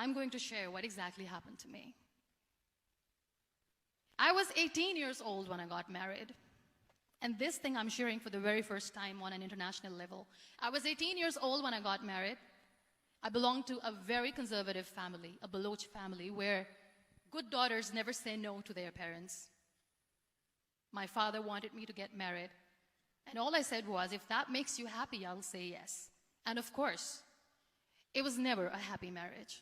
I'm going to share what exactly happened to me. I was 18 years old when I got married. And this thing I'm sharing for the very first time on an international level. I was 18 years old when I got married. I belonged to a very conservative family, a Baloch family, where good daughters never say no to their parents. My father wanted me to get married. And all I said was, if that makes you happy, I'll say yes. And of course, it was never a happy marriage.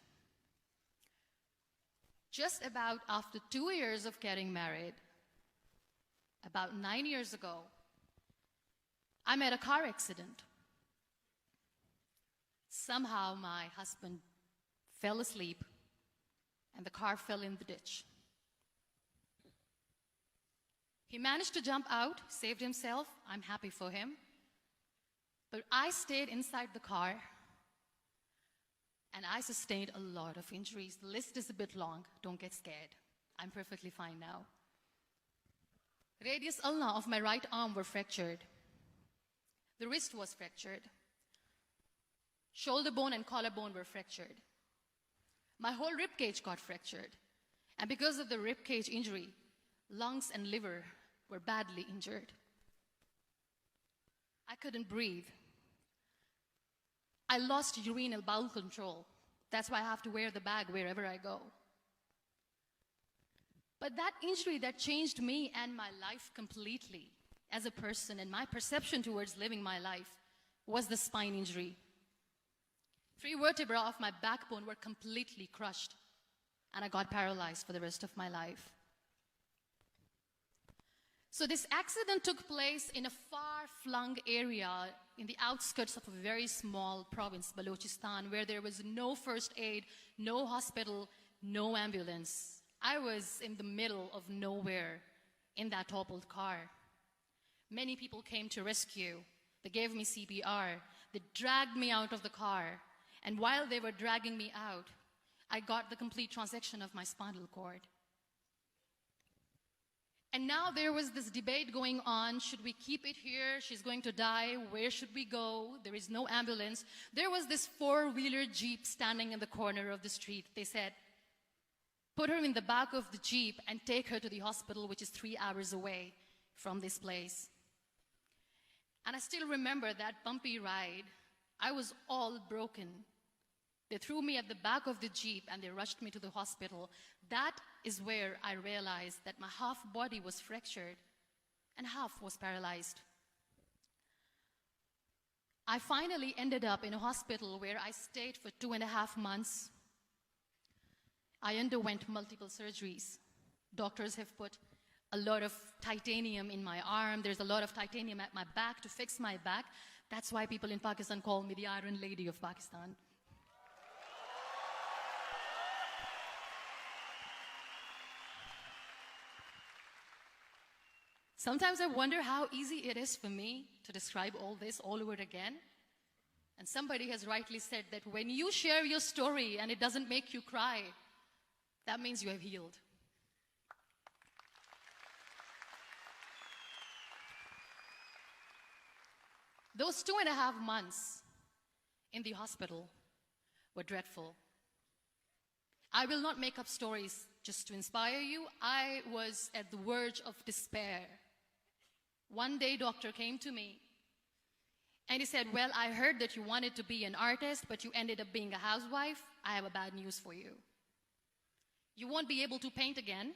Just about after 2 years of getting married, about 9 years ago, I met a car accident. Somehow my husband fell asleep and the car fell in the ditch. He managed to jump out, saved himself. I'm happy for him. But I stayed inside the car and I sustained a lot of injuries. The list is a bit long. Don't get scared. I'm perfectly fine now. Radius ulna of my right arm were fractured. The wrist was fractured. Shoulder bone and collarbone were fractured. My whole rib cage got fractured. And because of the rib cage injury, lungs and liver were badly injured. I couldn't breathe. I lost urinary bowel control. That's why I have to wear the bag wherever I go. But that injury that changed me and my life completely as a person and my perception towards living my life was the spine injury. 3 vertebrae of my backbone were completely crushed and I got paralyzed for the rest of my life. So this accident took place in a far-flung area in the outskirts of a very small province, Balochistan, where there was no first aid, no hospital, no ambulance. I was in the middle of nowhere in that toppled car. Many people came to rescue. They gave me CPR. They dragged me out of the car. And while they were dragging me out, I got the complete transection of my spinal cord. And now there was this debate going on. Should we keep it here? She's going to die. Where should we go? There is no ambulance. There was this 4-wheeler Jeep standing in the corner of the street. They said, put her in the back of the Jeep and take her to the hospital, which is 3 hours away from this place. And I still remember that bumpy ride. I was all broken. They threw me at the back of the Jeep and they rushed me to the hospital. That is where I realized that my half body was fractured and half was paralyzed. I finally ended up in a hospital where I stayed for 2.5 months. I underwent multiple surgeries. Doctors have put a lot of titanium in my arm. There's a lot of titanium at my back to fix my back. That's why people in Pakistan call me the Iron Lady of Pakistan. Sometimes I wonder how easy it is for me to describe all this all over again. And somebody has rightly said that when you share your story and it doesn't make you cry, that means you have healed. Those 2.5 months in the hospital were dreadful. I will not make up stories just to inspire you. I was at the verge of despair. One day, doctor came to me and he said, well, I heard that you wanted to be an artist, but you ended up being a housewife. I have a bad news for you. You won't be able to paint again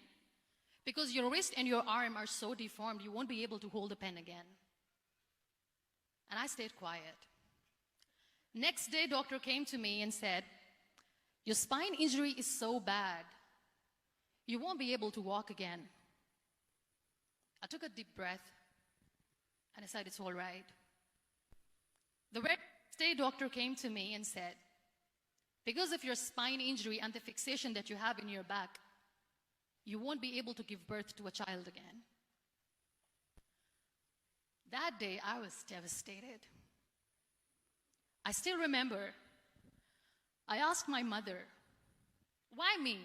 because your wrist and your arm are so deformed, you won't be able to hold a pen again. And I stayed quiet. Next day, doctor came to me and said, your spine injury is so bad, you won't be able to walk again. I took a deep breath and I said, it's all right. The next day, doctor came to me and said, because of your spine injury and the fixation that you have in your back, you won't be able to give birth to a child again. That day, I was devastated. I still remember, I asked my mother, why me?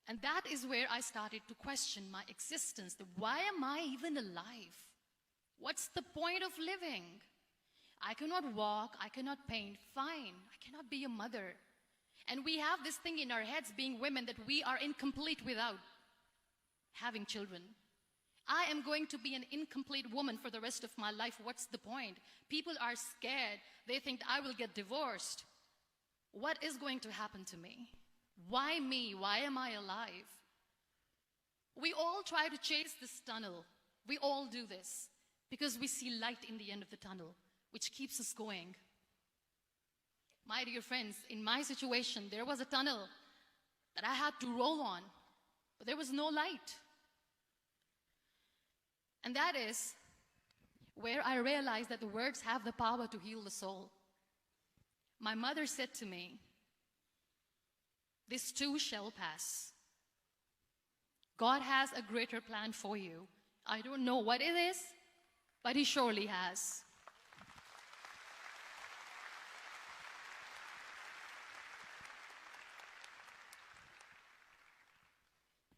And that is where I started to question my existence. Why am I even alive? What's the point of living? I cannot walk, I cannot paint. Fine, I cannot be a mother. And we have this thing in our heads, being women, that we are incomplete without having children. I am going to be an incomplete woman for the rest of my life. What's the point? People are scared. They think I will get divorced. What is going to happen to me? Why me? Why am I alive? We all try to chase this tunnel. We all do this because we see light in the end of the tunnel, which keeps us going. My dear friends, in my situation, there was a tunnel that I had to roll on, but there was no light. And that is where I realized that the words have the power to heal the soul. My mother said to me, "This too shall pass. God has a greater plan for you. I don't know what it is, but He surely has."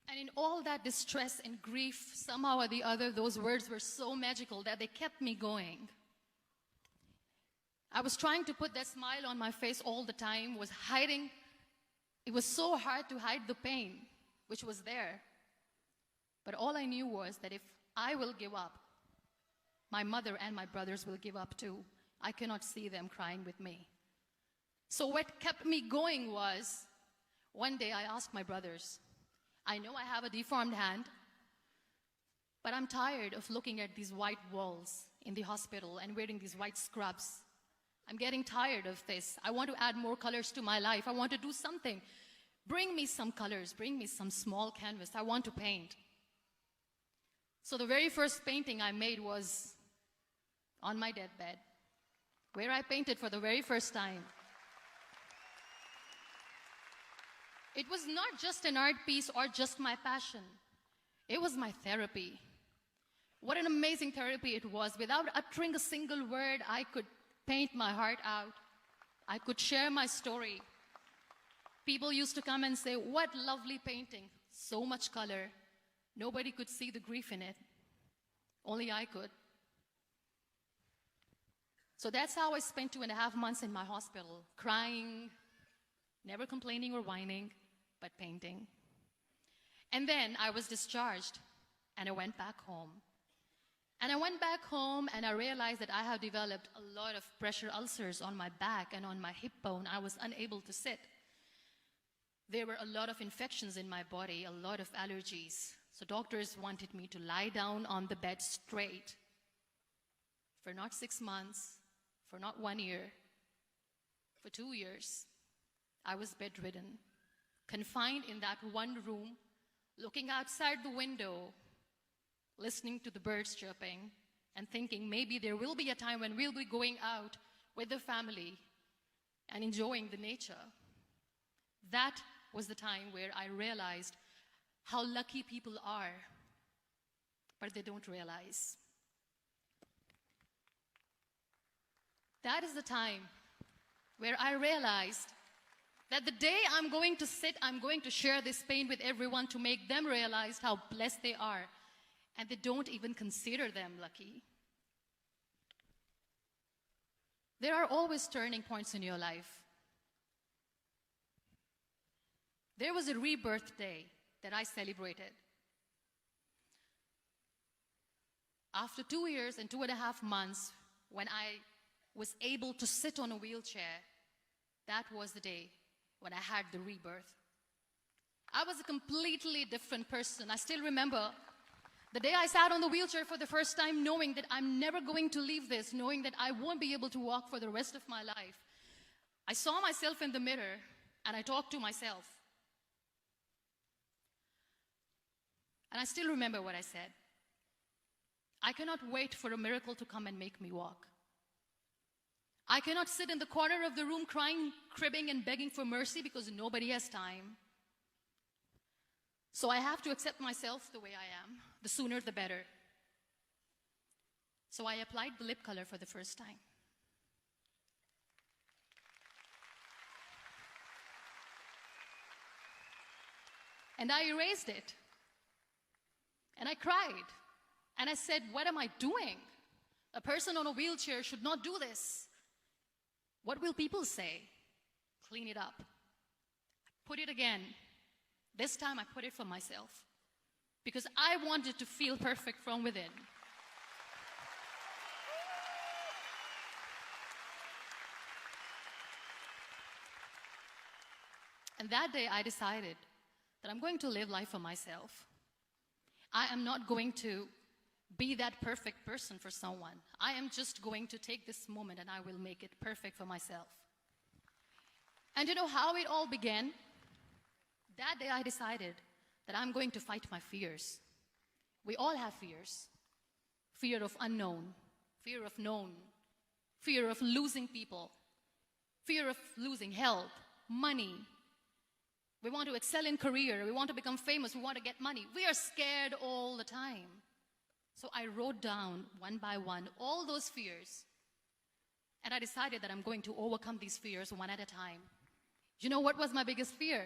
And in all that distress and grief, somehow or the other, those words were so magical that they kept me going. I was trying to put that smile on my face all the time, was hiding. It was so hard to hide the pain, which was there. But all I knew was that if I will give up, my mother and my brothers will give up too. I cannot see them crying with me. So what kept me going was, one day I asked my brothers, I know I have a deformed hand, but I'm tired of looking at these white walls in the hospital and wearing these white scrubs. I'm getting tired of this. I want to add more colors to my life. I want to do something. Bring me some colors. Bring me some small canvas. I want to paint. So the very first painting I made was on my deathbed, where I painted for the very first time. It was not just an art piece or just my passion. It was my therapy. What an amazing therapy it was. Without uttering a single word, I could paint my heart out. I could share my story. People used to come and say, "What lovely painting. So much color." Nobody could see the grief in it. Only I could. So that's how I spent 2.5 months in my hospital, crying, never complaining or whining, but painting. And then I was discharged, and I went back home. And I went back home, and I realized that I have developed a lot of pressure ulcers on my back and on my hip bone. I was unable to sit. There were a lot of infections in my body, a lot of allergies. So doctors wanted me to lie down on the bed straight for not 6 months, for not 1 year, for 2 years. I was bedridden, confined in that one room, looking outside the window, listening to the birds chirping, and thinking maybe there will be a time when we'll be going out with the family and enjoying the nature. That was the time where I realized how lucky people are, but they don't realize. That is the time where I realized that the day I'm going to sit, I'm going to share this pain with everyone to make them realize how blessed they are, and they don't even consider them lucky. There are always turning points in your life. There was a rebirth day that I celebrated. After 2 years and 2.5 months, when I was able to sit on a wheelchair, that was the day when I had the rebirth. I was a completely different person. I still remember the day I sat on the wheelchair for the first time, knowing that I'm never going to leave this, knowing that I won't be able to walk for the rest of my life. I saw myself in the mirror, and I talked to myself. And I still remember what I said. I cannot wait for a miracle to come and make me walk. I cannot sit in the corner of the room crying, cribbing, and begging for mercy because nobody has time. So I have to accept myself the way I am. The sooner, the better. So I applied the lip color for the first time. And I erased it. And I cried. And I said, what am I doing? A person on a wheelchair should not do this. What will people say? Clean it up. Put it again. This time I put it for myself, because I wanted to feel perfect from within. And that day I decided that I'm going to live life for myself. I am not going to be that perfect person for someone. I am just going to take this moment and I will make it perfect for myself. And you know how it all began? That day I decided that I'm going to fight my fears. We all have fears. Fear of unknown, fear of known, fear of losing people, fear of losing health, money. We want to excel in career, we want to become famous, we want to get money. We are scared all the time. So I wrote down one by one all those fears, and I decided that I'm going to overcome these fears one at a time. You know what was my biggest fear?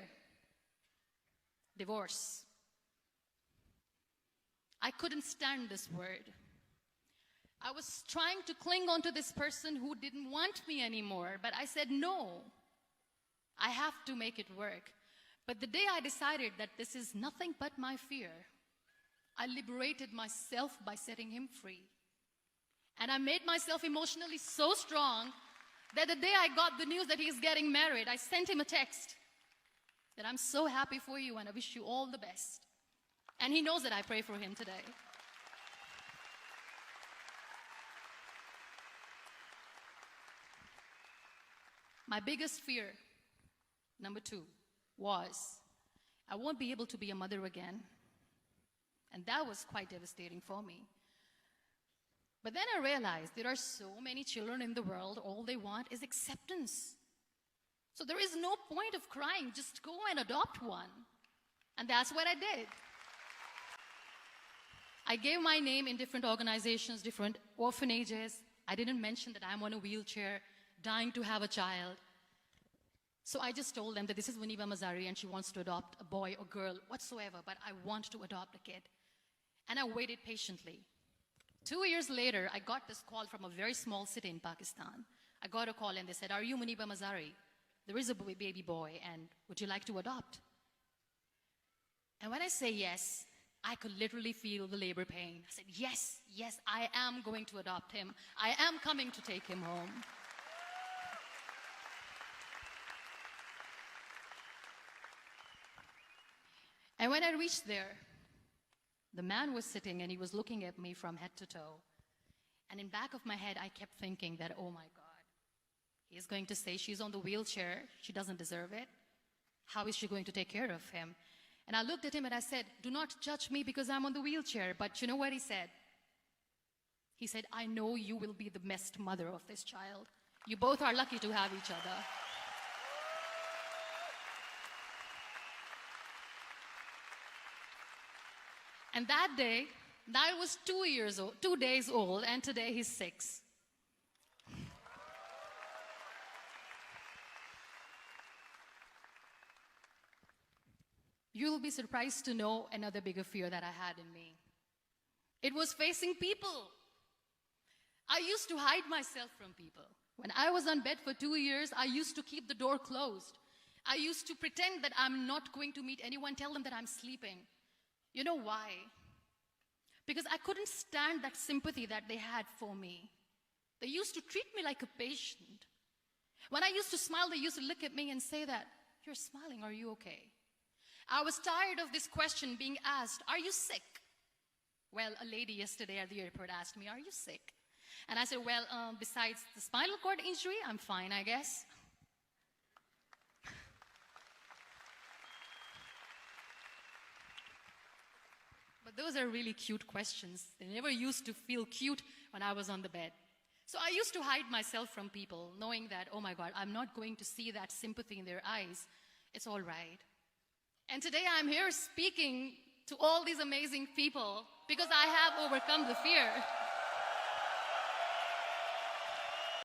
Divorce. I couldn't stand this word. I was trying to cling on to this person who didn't want me anymore, but I said no. I have to make it work. But the day I decided that this is nothing but my fear, I liberated myself by setting him free. And I made myself emotionally so strong that the day I got the news that he's getting married, I sent him a text that I'm so happy for you and I wish you all the best. And he knows that I pray for him today. My biggest fear, number 2, was I won't be able to be a mother again. And that was quite devastating for me. But then I realized there are so many children in the world, all they want is acceptance. So there is no point of crying, just go and adopt one. And that's what I did. I gave my name in different organizations, different orphanages. I didn't mention that I'm on a wheelchair, dying to have a child. So I just told them that this is Muniba Mazari and she wants to adopt a boy or girl, whatsoever, but I want to adopt a kid. And I waited patiently. 2 years later, I got this call from a very small city in Pakistan. I got a call and they said, "Are you Muniba Mazari? There is a baby boy and would you like to adopt?" And when I say yes, I could literally feel the labor pain. I said, yes, I am going to adopt him. I am coming to take him home. And when I reached there, the man was sitting and he was looking at me from head to toe. And in back of my head, I kept thinking that, oh my God, he's going to say she's on the wheelchair, she doesn't deserve it. How is she going to take care of him? And I looked at him and I said, do not judge me because I'm on the wheelchair. But you know what he said? He said, I know you will be the best mother of this child. You both are lucky to have each other. And that day, Niall was 2 days old, and today he's 6. You'll be surprised to know another bigger fear that I had in me. It was facing people. I used to hide myself from people. When I was on bed for 2 years, I used to keep the door closed. I used to pretend that I'm not going to meet anyone, tell them that I'm sleeping. You know why? Because I couldn't stand that sympathy that they had for me. They used to treat me like a patient. When I used to smile, they used to look at me and say that, "You're smiling, are you okay?" I was tired of this question being asked, "Are you sick?" Well, a lady yesterday at the airport asked me, "Are you sick?" And I said, well, besides the spinal cord injury, I'm fine, I guess. But those are really cute questions. They never used to feel cute when I was on the bed. So I used to hide myself from people, knowing that, oh my God, I'm not going to see that sympathy in their eyes. It's all right. And today I'm here speaking to all these amazing people because I have overcome the fear.